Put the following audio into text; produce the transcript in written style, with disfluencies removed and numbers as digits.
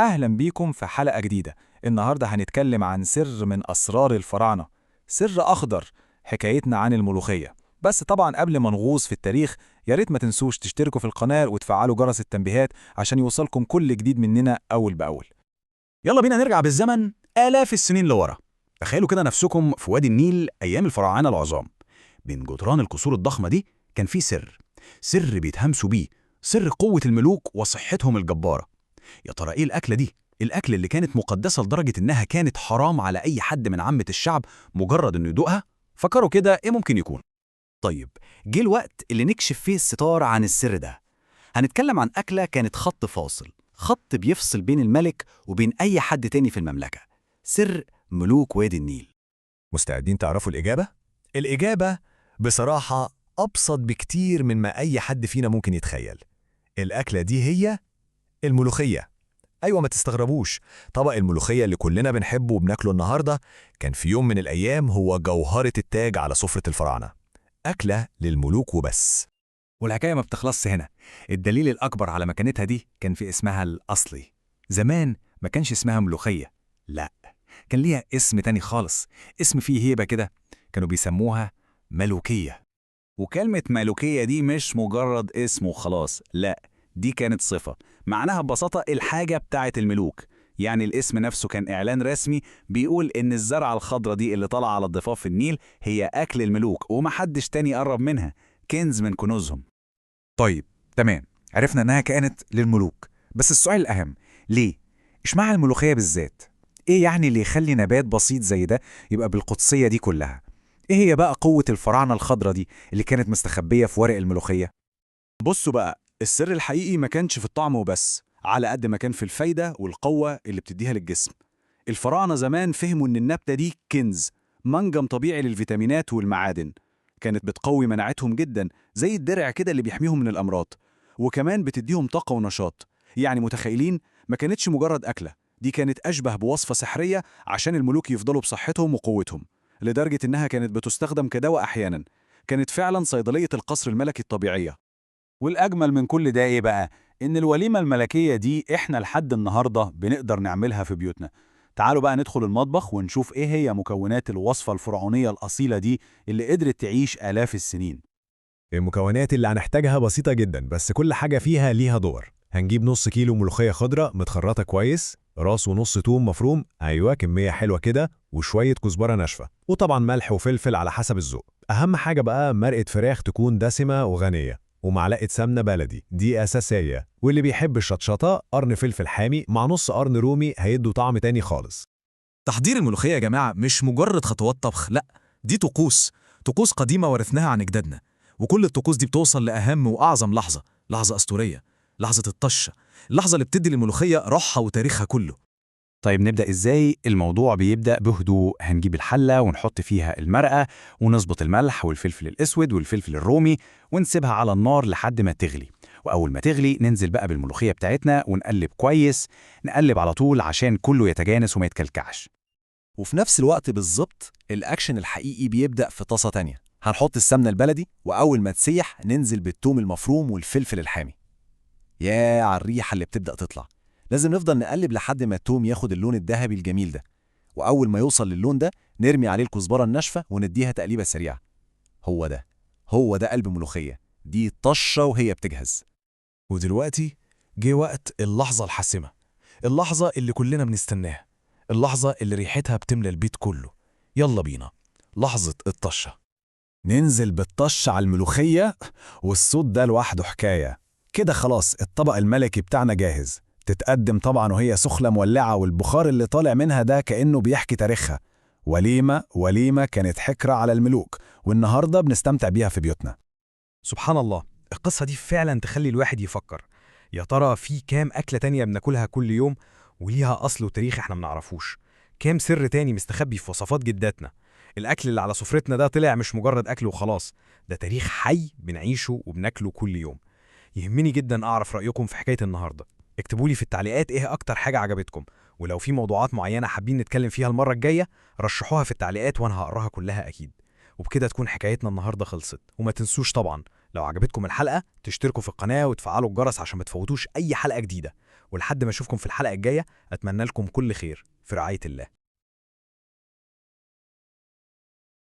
أهلا بيكم في حلقة جديدة. النهاردة هنتكلم عن سر من أسرار الفراعنة، سر أخضر، حكايتنا عن الملوخية. بس طبعا قبل ما نغوص في التاريخ، ياريت ما تنسوش تشتركوا في القناة وتفعلوا جرس التنبيهات عشان يوصلكم كل جديد مننا أول بأول. يلا بينا نرجع بالزمن آلاف السنين لورا. تخيلوا كده نفسكم في وادي النيل أيام الفراعنة العظام. بين جدران القصور الضخمة دي كان في سر بيتهمسوا بيه، سر قوة الملوك وصحتهم الجبارة. يا ترى إيه الأكلة دي؟ الأكل اللي كانت مقدسة لدرجة إنها كانت حرام على أي حد من عامة الشعب مجرد إنه يدوقها؟ فكروا كده إيه ممكن يكون؟ طيب، جه الوقت اللي نكشف فيه الستار عن السر ده. هنتكلم عن أكلة كانت خط فاصل، خط بيفصل بين الملك وبين أي حد تاني في المملكة. سر ملوك وادي النيل. مستعدين تعرفوا الإجابة؟ الإجابة بصراحة أبسط بكتير من ما أي حد فينا ممكن يتخيل. الأكلة دي هي الملوخية. أيوة، ما تستغربوش، طبق الملوخية اللي كلنا بنحبه وبناكله النهاردة كان في يوم من الأيام هو جوهرة التاج على سفرة الفراعنة، أكلة للملوك وبس. والحكاية ما بتخلصش هنا. الدليل الأكبر على مكانتها دي كان في اسمها الأصلي. زمان ما كانش اسمها ملوخية، لا، كان ليها اسم تاني خالص، اسم فيه هيبة كده. كانوا بيسموها ملوكية. وكلمة ملوكية دي مش مجرد اسم وخلاص، لا، دي كانت صفة، معناها ببساطة الحاجة بتاعت الملوك. يعني الاسم نفسه كان إعلان رسمي بيقول إن الزرعة الخضرة دي اللي طالعة على الضفاف النيل هي أكل الملوك ومحدش تاني يقرب منها، كنز من كنوزهم. طيب، تمام، عرفنا إنها كانت للملوك، بس السؤال الأهم، ليه؟ اشمعنى الملوخية بالذات؟ إيه يعني اللي يخلي نبات بسيط زي ده يبقى بالقدسية دي كلها؟ إيه هي بقى قوة الفراعنة الخضرة دي اللي كانت مستخبية في ورق الملوخية؟ بصوا بقى، السر الحقيقي ما كانش في الطعم وبس، على قد ما كان في الفايدة والقوة اللي بتديها للجسم. الفراعنة زمان فهموا إن النبتة دي كنز، منجم طبيعي للفيتامينات والمعادن. كانت بتقوي مناعتهم جدا، زي الدرع كده اللي بيحميهم من الأمراض، وكمان بتديهم طاقة ونشاط. يعني متخيلين، ما كانتش مجرد أكلة، دي كانت أشبه بوصفة سحرية عشان الملوك يفضلوا بصحتهم وقوتهم، لدرجة إنها كانت بتستخدم كدواء أحيانا. كانت فعلا صيدلية القصر الملكي الطبيعية. والأجمل من كل ده إيه بقى؟ إن الوليمة الملكية دي إحنا لحد النهاردة بنقدر نعملها في بيوتنا. تعالوا بقى ندخل المطبخ ونشوف إيه هي مكونات الوصفة الفرعونية الأصيلة دي اللي قدرت تعيش آلاف السنين. المكونات اللي هنحتاجها بسيطة جدا، بس كل حاجة فيها ليها دور. هنجيب نص كيلو ملوخية خضراء متخرطة كويس، راس ونص توم مفروم، أيوة كمية حلوة كده، وشوية كزبرة ناشفة، وطبعا ملح وفلفل على حسب الذوق. أهم حاجة بقى مرقة فراخ تكون دسمة وغنية، ومعلقة سمنة بلدي دي أساسية، واللي بيحب الشطشطة قرن فلفل حامي مع نص قرن رومي هيدوا طعم تاني خالص. تحضير الملوخية يا جماعة مش مجرد خطوات طبخ، لأ، دي طقوس قديمة ورثناها عن أجدادنا. وكل الطقوس دي بتوصل لأهم وأعظم لحظة، لحظة أسطورية، لحظة الطشة، اللحظة اللي بتدي للملوخية روحها وتاريخها كله. طيب نبدأ إزاي؟ الموضوع بيبدأ بهدوء. هنجيب الحلة ونحط فيها المرقة ونظبط الملح والفلفل الأسود والفلفل الرومي ونسيبها على النار لحد ما تغلي. وأول ما تغلي ننزل بقى بالملوخية بتاعتنا ونقلب كويس، نقلب على طول عشان كله يتجانس وما يتكلكعش. وفي نفس الوقت بالظبط الأكشن الحقيقي بيبدأ في طاسة تانية. هنحط السمنة البلدي، وأول ما تسيح ننزل بالثوم المفروم والفلفل الحامي. يا على الريحة اللي بتبدأ تطلع. لازم نفضل نقلب لحد ما الثوم ياخد اللون الذهبي الجميل ده، وأول ما يوصل للون ده نرمي عليه الكزبرة الناشفة ونديها تقليبة سريعة. هو ده قلب ملوخية، دي طشة وهي بتجهز. ودلوقتي جه وقت اللحظة الحاسمة، اللحظة اللي كلنا بنستناها، اللحظة اللي ريحتها بتملى البيت كله. يلا بينا، لحظة الطشة. ننزل بالطش على الملوخية، والصوت ده لوحده حكاية. كده خلاص الطبق الملكي بتاعنا جاهز. تتقدم طبعا وهي سخلة مولعة، والبخار اللي طالع منها ده كأنه بيحكي تاريخها. وليمة كانت حكرة على الملوك، والنهاردة بنستمتع بيها في بيوتنا. سبحان الله، القصة دي فعلا تخلي الواحد يفكر. يا ترى في كام أكلة تانية بناكلها كل يوم وليها أصل وتاريخ احنا منعرفوش؟ كام سر تاني مستخبي في وصفات جداتنا؟ الأكل اللي على سفرتنا ده طلع مش مجرد أكل وخلاص، ده تاريخ حي بنعيشه وبناكله كل يوم. يهمني جدا أعرف رأيكم في حكاية النهاردة. اكتبولي في التعليقات إيه أكتر حاجة عجبتكم، ولو في موضوعات معينة حابين نتكلم فيها المرة الجاية رشحوها في التعليقات وأنا هقراها كلها أكيد. وبكده تكون حكايتنا النهاردة خلصت. وما تنسوش طبعا لو عجبتكم الحلقة تشتركوا في القناة وتفعلوا الجرس عشان ما تفوتوش أي حلقة جديدة. ولحد ما أشوفكم في الحلقة الجاية أتمنى لكم كل خير في رعاية الله.